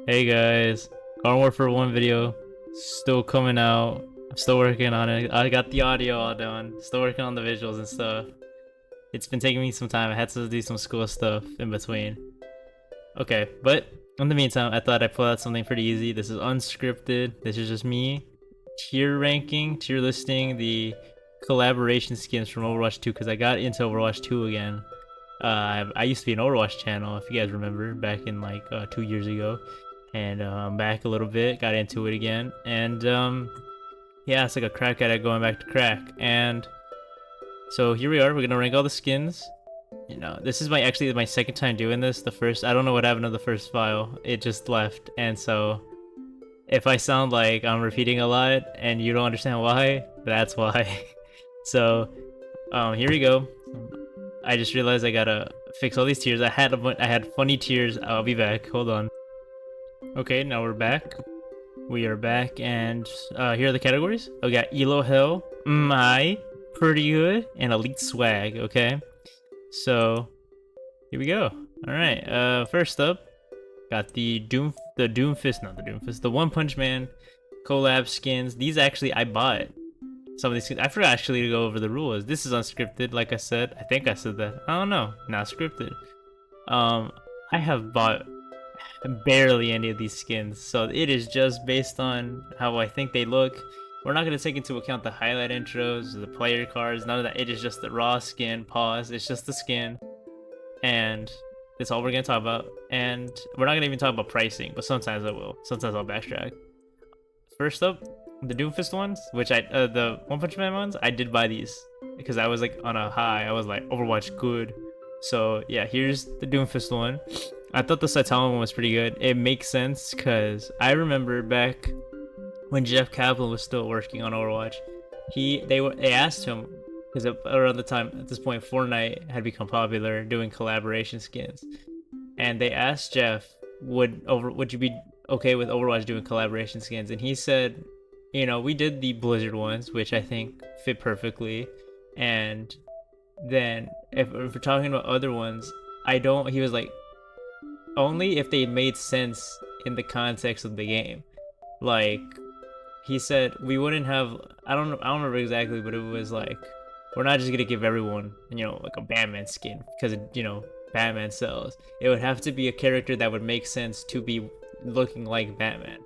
Hey guys, Garden Warfare 1 video still coming out. I'm still working on it. I got the audio all done. Still working on the visuals and stuff. It's been taking me some time. I had to do some school stuff in between. Okay, but in the meantime, I thought I'd pull out something pretty easy. This is unscripted. This is just me tier listing the collaboration skins from Overwatch 2 because I got into Overwatch 2 again. I used to be an Overwatch channel, if you guys remember, back in like 2 years ago. And I'm back a little bit, got into it again, and yeah, it's like a crack at it going back to crack. And so here we are. We're gonna rank all the skins. You know, this is actually my second time doing this. The first, I don't know what happened to the first file, it just left. And so if I sound like I'm repeating a lot and you don't understand why, that's why. So here we go. I just realized I gotta fix all these tiers. I had funny tiers. I'll be back, hold on. Okay, now we're back. We are back, and here are the categories. We got Elo Hell, My, Pretty Good, and Elite Swag, okay? So, here we go. Alright, first up, got the the One Punch Man collab skins. These actually, I bought some of these skins. I forgot actually to go over the rules. This is unscripted, like I said. I think I said that. I don't know, not scripted. I have bought barely any of these skins, so it is just based on how I think they look. We're not going to take into account the highlight intros, the player cards, none of that. It is just the raw skin. Pause. It's just the skin, and that's all we're going to talk about. And we're not going to even talk about pricing, but sometimes I will. Sometimes I'll backtrack. First up, the Doomfist ones, which the One Punch Man ones, I did buy these because I was like on a high. I was like, Overwatch good. So yeah, here's the Doomfist one. I thought the Saitama one was pretty good. It makes sense because I remember back when Jeff Kaplan was still working on Overwatch, they asked him, because around the time at this point Fortnite had become popular doing collaboration skins, and they asked Jeff, would you be okay with Overwatch doing collaboration skins? And he said, you know, we did the Blizzard ones, which I think fit perfectly, and then if we're talking about other ones, he was like, only if they made sense in the context of the game. Like, he said we wouldn't have, I don't remember exactly, but it was like, we're not just gonna give everyone, you know, like a Batman skin because, you know, Batman sells. It would have to be a character that would make sense to be looking like Batman.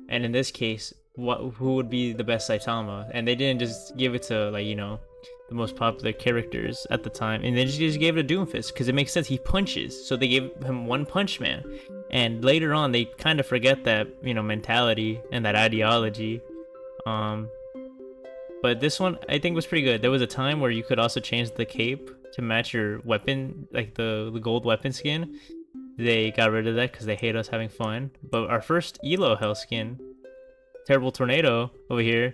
And in this case, who would be the best Saitama? And they didn't just give it to, like, you know, the most popular characters at the time, and they just gave it a Doomfist because it makes sense. He punches, so they gave him One Punch Man. And later on, they kind of forget that, you know, mentality and that ideology. But this one I think was pretty good. There was a time where you could also change the cape to match your weapon, like the gold weapon skin. They got rid of that because they hate us having fun. But our first Elo Hell skin, Terrible Tornado over here,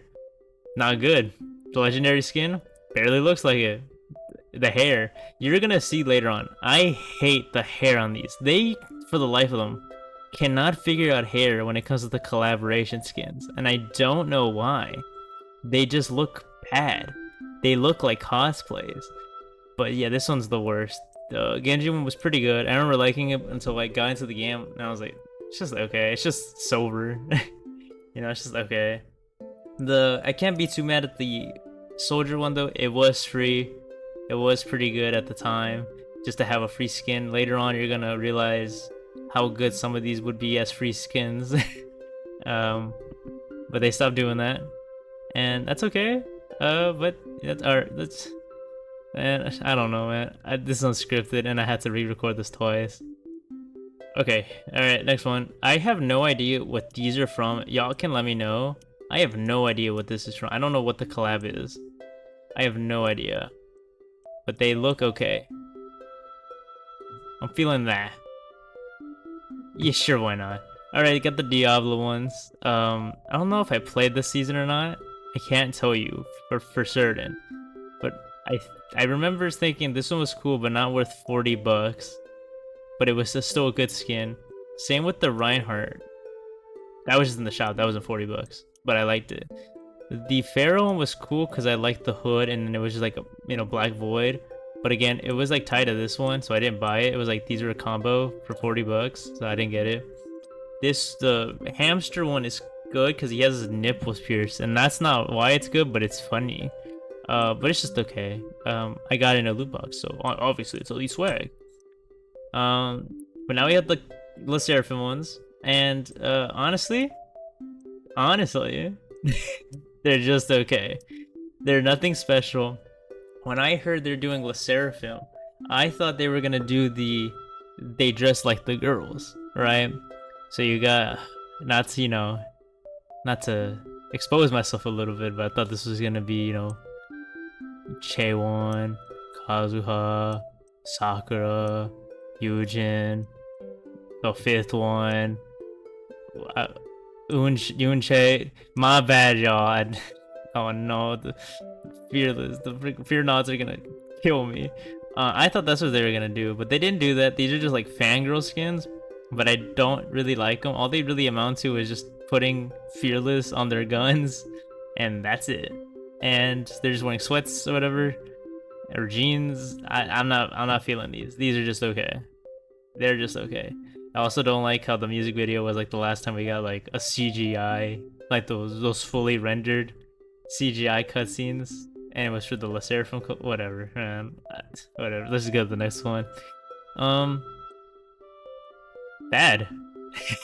not good. The legendary skin barely looks like it. The hair, you're gonna see later on, I hate the hair on these. They, for the life of them, cannot figure out hair when it comes to the collaboration skins, and I don't know why. They just look bad. They look like cosplays. But yeah, this one's the worst. The Genji one was pretty good. I remember liking it until I got into the game, and I was like, it's just okay. It's just sober. You know, it's just okay. I can't be too mad at the Soldier one though. It was free. It was pretty good at the time, just to have a free skin. Later on, you're gonna realize how good some of these would be as free skins. But they stopped doing that, and that's okay. But that's man, I don't know, man. This is unscripted, and I had to re-record this twice. Okay, all right, next one. I have no idea what these are from. Y'all can let me know. I have no idea what this is from. I don't know what the collab is. I have no idea. But they look okay. I'm feeling that. Yeah, sure, why not? Alright, got the Diablo ones. I don't know if I played this season or not. I can't tell you for certain. But I remember thinking this one was cool, but not worth 40 bucks. But it was still a good skin. Same with the Reinhardt. That was just in the shop. That wasn't 40 bucks. But I liked it. The Pharaoh one was cool because I liked the hood, and then it was just like a, you know, Black Void. But again, it was like tied to this one, so I didn't buy it. It was like these were a combo for 40 bucks, so I didn't get it. The hamster one is good because he has his nipples pierced, and that's not why it's good, but it's funny. But it's just okay. I got it in a loot box, so obviously it's elite swag. But now we have the Seraphim ones, and honestly, they're just okay. They're nothing special. When I heard they're doing Le Seraphim, I thought they were gonna do they dress like the girls, right? So you got, not to expose myself a little bit, but I thought this was gonna be, Chaewon, Kazuha, Sakura, Yujin, the fifth one, Yunche. My bad, y'all. Oh no, the Fear Nods are gonna kill me. I thought that's what they were gonna do, but they didn't do that. These are just like fangirl skins, but I don't really like them. All they really amount to is just putting Fearless on their guns, and that's it. And they're just wearing sweats or whatever, or jeans. I'm not feeling these. These are just okay. They're just okay. I also don't like how the music video was like the last time we got like a CGI, like those fully rendered CGI cutscenes, and it was for the Le Seraphim. Whatever, man. Whatever. Let's just go to the next one. Bad.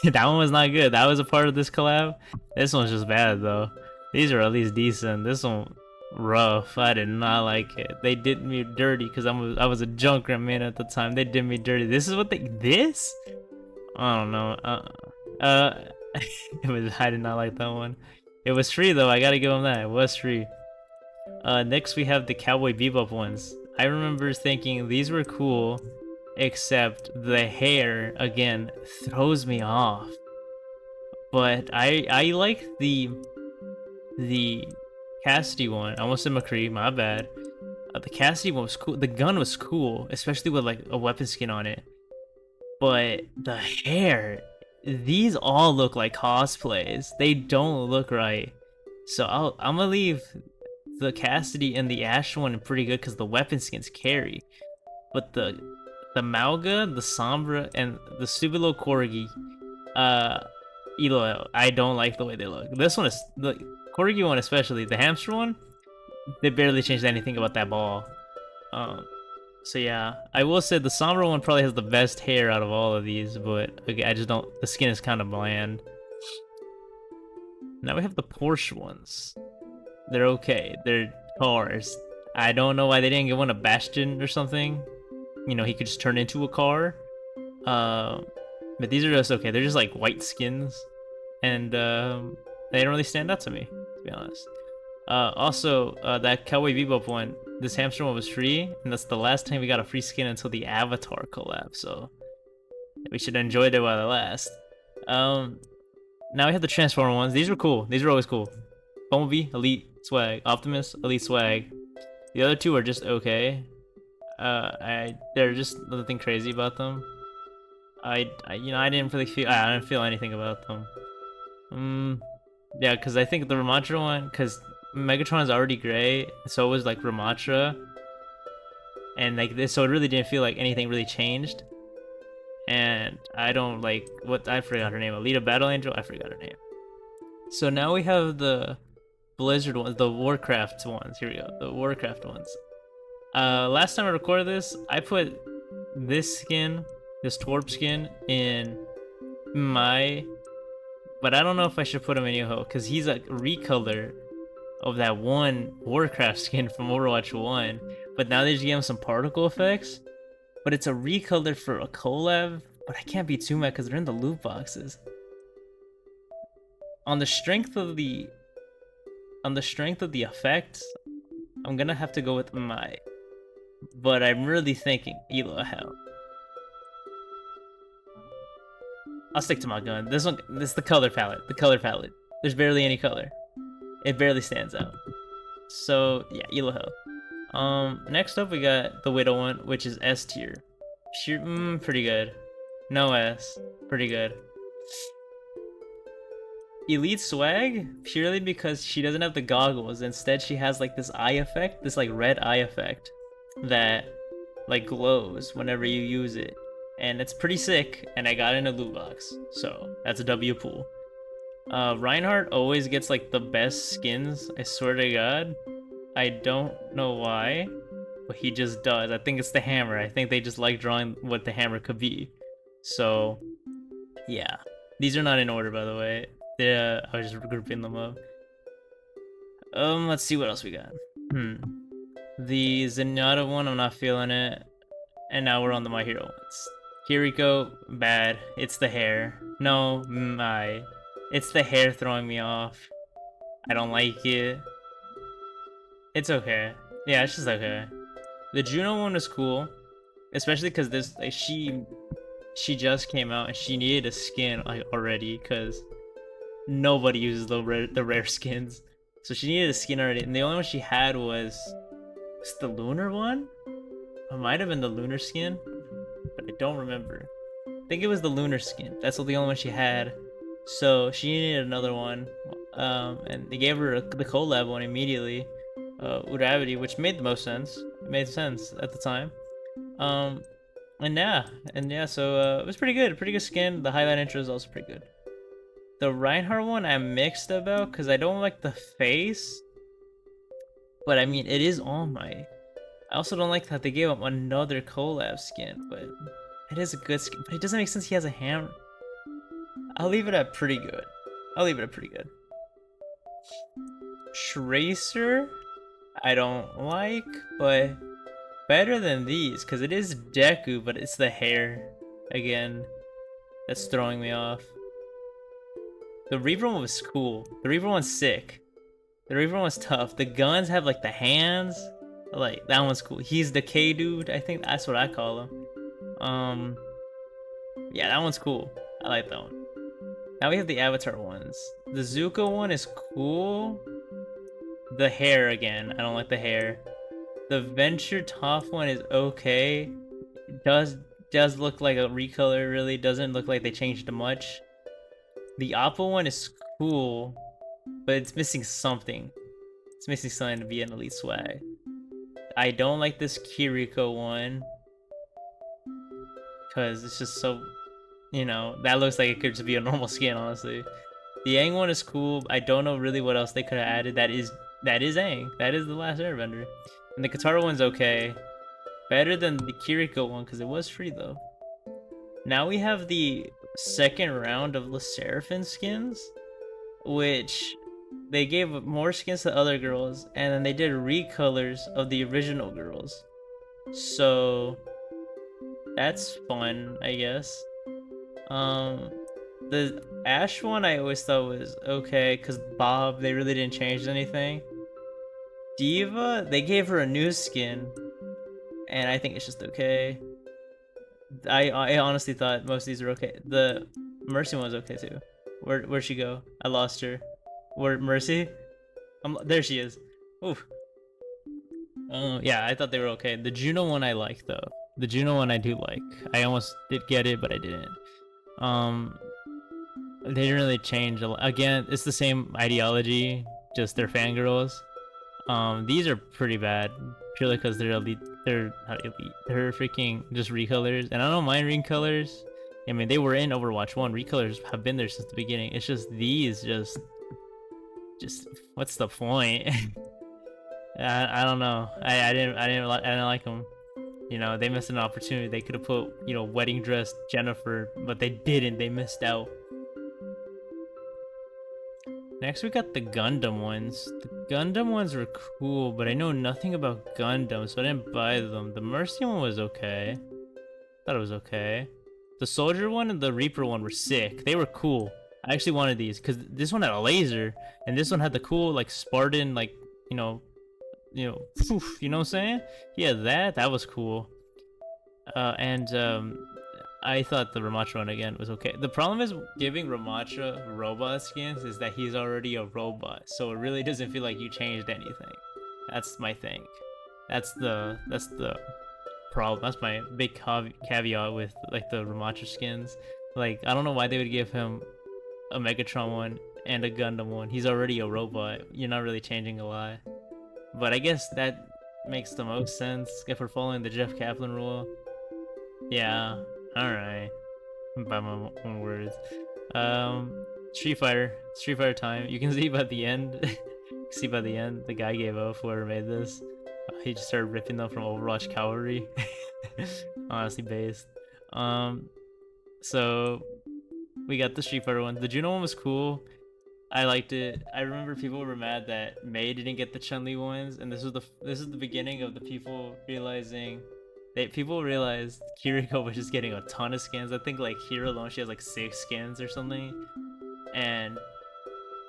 That one was not good. That was a part of this collab. This one's just bad though. These are at least decent. This one rough. I did not like it. They did me dirty because I was a Junkrat man at the time. They did me dirty. This is what this? I don't know. I did not like that one. It was free though. I gotta give them that. It was free. Next we have the Cowboy Bebop ones. I remember thinking these were cool, except the hair again throws me off. But I like the Cassidy one. I almost said McCree, my bad. The Cassidy one was cool. The gun was cool, especially with like a weapon skin on it. But the hair, these all look like cosplays. They don't look right. So I'm gonna leave the Cassidy and the Ash one pretty good because the weapon skins carry. But the Mauga, the Sombra, and the stupid little Corgi, Elo, I don't like the way they look. This one is the Corgi one, especially the hamster one. They barely changed anything about that ball. So yeah, I will say the Sombra one probably has the best hair out of all of these, but okay, I just don't. The skin is kind of bland. Now we have the Porsche ones. They're okay. They're cars. I don't know why they didn't give one a Bastion or something. He could just turn into a car. But these are just okay. They're just like white skins, and they don't really stand out to me, to be honest. Also, that Cowboy Bebop one, this hamster one was free, and that's the last time we got a free skin until the Avatar collab. So we should enjoy it while it lasts. Now we have the Transformer ones. These were cool. These were always cool. Bumblebee, Elite Swag. Optimus, Elite Swag. The other two are just okay. They're just nothing crazy about them. I didn't feel anything about them. Yeah, because I think the Ramatra one, because Megatron is already gray, so was like Ramatra, and like this, so it really didn't feel like anything really changed. And I don't like I forgot her name. Alita Battle Angel, I forgot her name. So now we have the Blizzard ones, the Warcraft ones. Here we go, the Warcraft ones. Last time I recorded this, I put this skin, this Torp skin, in my, but I don't know if I should put him in Yoho, because he's a recolor of that one Warcraft skin from Overwatch 1, but now they just gave him some particle effects, but it's a recolor for a collab, but I can't be too mad because they're in the loot boxes. On the strength of the effects, I'm gonna have to go with my, but I'm really thinking Elo Hell. I'll stick to my gun. This is the color palette. The color palette. There's barely any color. It barely stands out. So yeah, Elo Hell. Next up we got the Widow one, which is S tier. Pretty good. No S. Pretty good. Elite Swag, purely because she doesn't have the goggles. Instead, she has like this eye effect, this like red eye effect that like glows whenever you use it. and it's pretty sick. And I got it in a loot box, so that's a W pool. Reinhardt always gets like the best skins. I swear to God, I don't know why, but he just does. I think it's the hammer. I think they just like drawing what the hammer could be. So yeah, these are not in order, by the way. I was just grouping them up. Let's see what else we got. The Zenyatta one, I'm not feeling it. And now we're on the My Hero ones. Kiriko, bad. It's the hair. No, it's the hair throwing me off. I don't like it. It's okay. Yeah, it's just okay. The Juno one was cool, especially because this like, she just came out and she needed a skin like already because nobody uses the rare skins, so she needed a skin already. And the only one she had was the lunar one. It might have been the lunar skin, but I don't remember. I think it was the lunar skin. That's the only one she had. So she needed another one. And they gave her the collab one immediately. Uravity, which made the most sense. It made sense at the time. And yeah, so it was pretty good. Pretty good skin. The highlight intro is also pretty good. The Reinhardt one I'm mixed about because I don't like the face. But I mean, it is All Might. I also don't like that they gave him another collab skin, but it is a good skin. But it doesn't make sense he has a hammer. I'll leave it at pretty good. Tracer, I don't like, but better than these, because it is Deku, but it's the hair, again, that's throwing me off. The Reaver one was cool. The Reaver one's sick. The Reaver one's tough. The guns have, like, the hands. Like, that one's cool. He's the K dude. I think that's what I call him. Yeah, that one's cool. I like that one. Now we have the Avatar ones. The Zuko one is cool. The hair again. I don't like the hair. The Venture Top one is okay. It does look like a recolor, really. Doesn't look like they changed much. The Appa one is cool, but it's missing something. It's missing something to be an elite swag. I don't like this Kiriko one because it's just so, you know, that looks like it could just be a normal skin, honestly. The Aang one is cool. I don't know really what else they could have added. That is Aang. That is the last airbender. And the Katara one's okay. Better than the Kiriko one because it was free though. Now we have the second round of the Seraphim skins, which they gave more skins to other girls, and then they did recolors of the original girls. So that's fun, I guess. The Ash one I always thought was okay, because Bob, they really didn't change anything. Diva, they gave her a new skin, and I think it's just okay. I honestly thought most of these were okay. The Mercy one's okay too. Where'd she go? I lost her. Where Mercy? There she is. Oof. Yeah, I thought they were okay. The Juno one I like though. The Juno one I do like. I almost did get it, but I didn't. They didn't really change a lot. Again, it's the same ideology, just they're fangirls. These are pretty bad, purely because they're elite. They're not elite. They're freaking just recolors, and I don't mind recolors. I mean, they were in Overwatch 1. Recolors have been there since the beginning. It's just these, just what's the point? I don't know. I didn't like them. You know, they missed an opportunity. They could have put, you know, wedding dress Jennifer, but they didn't. They missed out. Next, we got the Gundam ones. The Gundam ones were cool, but I know nothing about Gundam, so I didn't buy them. The Mercy one was okay. Thought it was okay. The Soldier one and the Reaper one were sick. They were cool. I actually wanted these because this one had a laser, and this one had the cool like Spartan, like poof, you know what I'm saying? Yeah, that was cool. I thought the Ramatra one again was okay. The problem is giving Ramatra robot skins is that he's already a robot, so it really doesn't feel like you changed anything. That's my thing. That's the problem. That's my big caveat with like the Ramatra skins. Like, I don't know why they would give him a Megatron one and a Gundam one. He's already a robot. You're not really changing a lot. But I guess that makes the most sense if we're following the Jeff Kaplan rule. Yeah, Alright. By my own words. Street Fighter time. You can see by the end, the guy gave up. Whoever made this, he just started ripping them from Overwatch Cavalry. Honestly, based. So we got the Street Fighter one. The Juno one was cool. I liked it. I remember people were mad that Mei didn't get the Chun-Li ones, and this is the beginning of the people realizing. People realized Kiriko was just getting a ton of skins. I think like here alone she has like 6 skins or something. And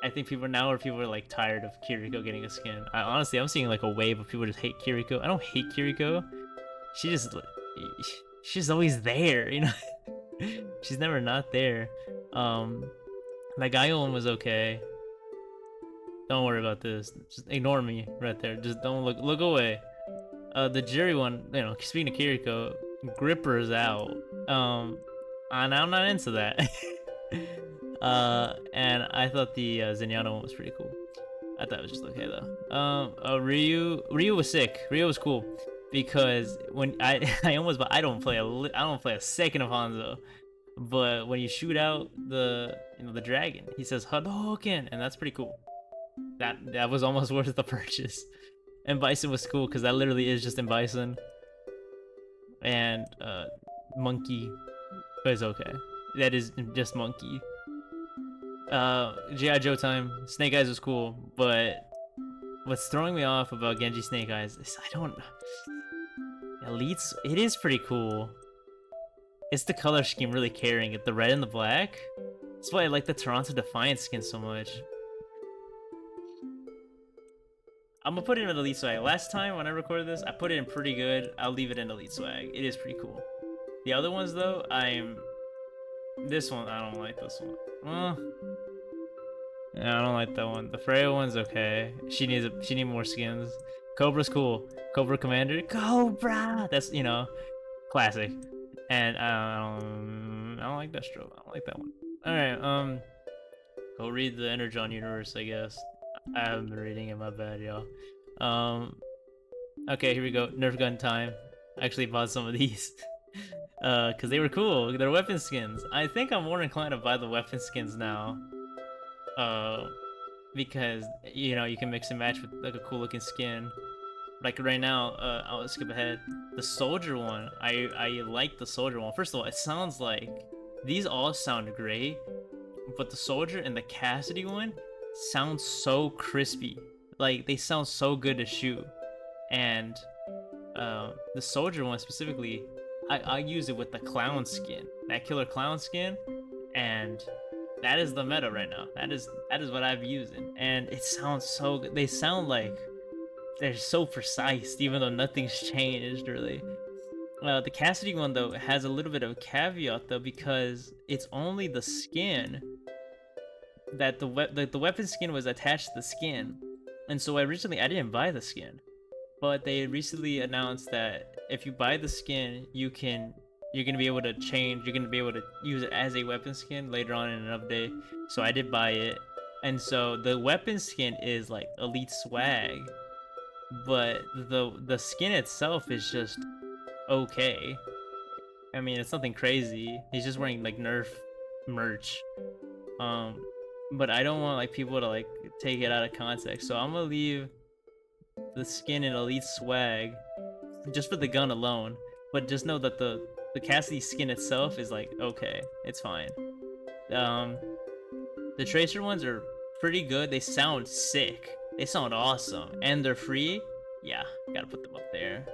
I think people are like tired of Kiriko getting a skin. Honestly, I'm seeing like a wave of people just hate Kiriko. I don't hate Kiriko. She's always there, you know? She's never not there. That Gaio one was okay. Don't worry about this. Just ignore me right there. Just don't look away. The Jerry one, you know, speaking of Kiriko, Gripper's out. And I'm not into that. And I thought the Zenyatta one was pretty cool. I thought it was just okay though. Ryu was sick. Ryu was cool because when I don't play a second of Hanzo, but when you shoot out the dragon, he says Hadouken, and that's pretty cool. That was almost worth the purchase. And Bison was cool because that literally is just in Bison. And Monkey is okay. That is just Monkey. G.I. Joe time. Snake Eyes was cool, but what's throwing me off about Genji Snake Eyes is Elites. It is pretty cool. It's the color scheme really carrying it. The red and the black. That's why I like the Toronto Defiance skin so much. I'm gonna put it in Elite Swag. Last time when I recorded this, I put it in pretty good. I'll leave it in Elite Swag. It is pretty cool. The other ones though, this one, I don't like this one. Well, yeah, I don't like that one. The Freya one's okay. She needs more skins. Cobra's cool. Cobra Commander. Cobra! That's, you know, classic. And I don't like Destro. I don't like that one. Alright, go read the Energon universe, I guess. I haven't been reading it, my bad, y'all. Okay, here we go. Nerf gun time. I actually bought some of these. Cause they were cool. They're weapon skins. I think I'm more inclined to buy the weapon skins now. Because, you know, you can mix and match with like a cool looking skin. Like right now, I'll skip ahead. The soldier one, I like the soldier one. First of all, it sounds like, these all sound great, but the soldier and the Cassidy one sound so crispy. Like, they sound so good to shoot. And the soldier one specifically, I use it with the clown skin, that killer clown skin, and that is the meta right now. That is what I'm using, and it sounds so good. They sound like they're so precise, even though nothing's changed really. The Cassidy one though has a little bit of a caveat though, because it's only the skin that the weapon skin was attached to the skin, and so originally I didn't buy the skin, but they recently announced that if you buy the skin, you're gonna be able to use it as a weapon skin later on in an update. So I did buy it, and so the weapon skin is like Elite Swag, but the skin itself is just okay. I mean, it's nothing crazy. He's just wearing like Nerf merch. But I don't want like people to like take it out of context, so I'm gonna leave the skin in Elite Swag just for the gun alone. But just know that the Cassidy skin itself is like okay, it's fine. The Tracer ones are pretty good. They sound sick. They sound awesome, and they're free. Yeah, gotta put them up there.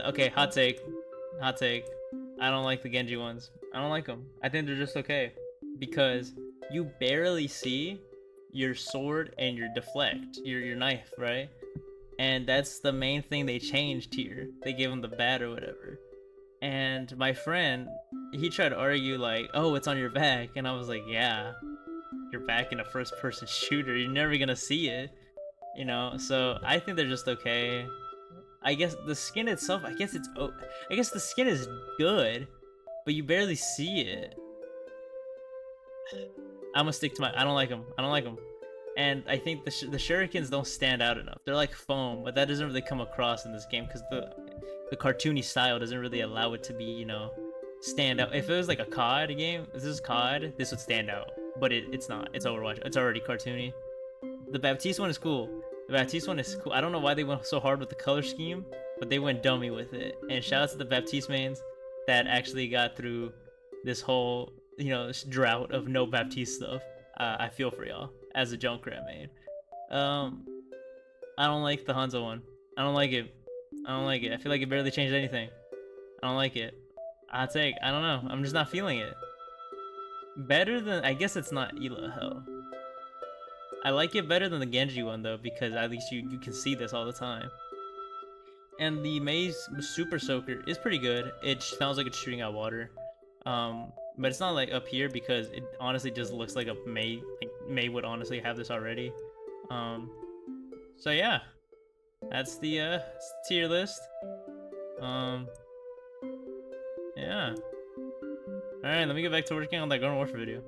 Okay, hot take. I don't like the Genji ones. I don't like them. I think they're just okay because you barely see your sword and your deflect, your knife, right? And that's the main thing they changed here. They gave him the bat or whatever. And my friend, he tried to argue like, oh, it's on your back. And I was like, yeah, your back in a first person shooter, you're never gonna see it, you know? So I think they're just okay. I guess the skin itself, I guess the skin is good, but you barely see it. I'm gonna stick to I don't like them. And I think the shurikens don't stand out enough. They're like foam, but that doesn't really come across in this game because the cartoony style doesn't really allow it to be, you know, stand out. If it was like a COD game, if this is COD, this would stand out. But it's not. It's Overwatch. It's already cartoony. The Baptiste one is cool. The Baptiste one is cool. I don't know why they went so hard with the color scheme, but they went dummy with it. And shout out to the Baptiste mains that actually got through this whole, drought of no Baptiste stuff. I feel for y'all as a Junkrat main. I don't like the Hanzo one. I don't like it. I don't like it. I feel like it barely changed anything. I don't like it. I don't know. I'm just not feeling it. Better than, I guess it's not Ela, hell. I like it better than the Genji one though, because at least you can see this all the time. And the Mei's Super Soaker is pretty good. It sounds like it's shooting out water. But it's not like up here because it honestly just looks like a Mei. Like Mei would honestly have this already. So yeah, that's the tier list. Yeah. All right, let me get back to working on that Garden Warfare video.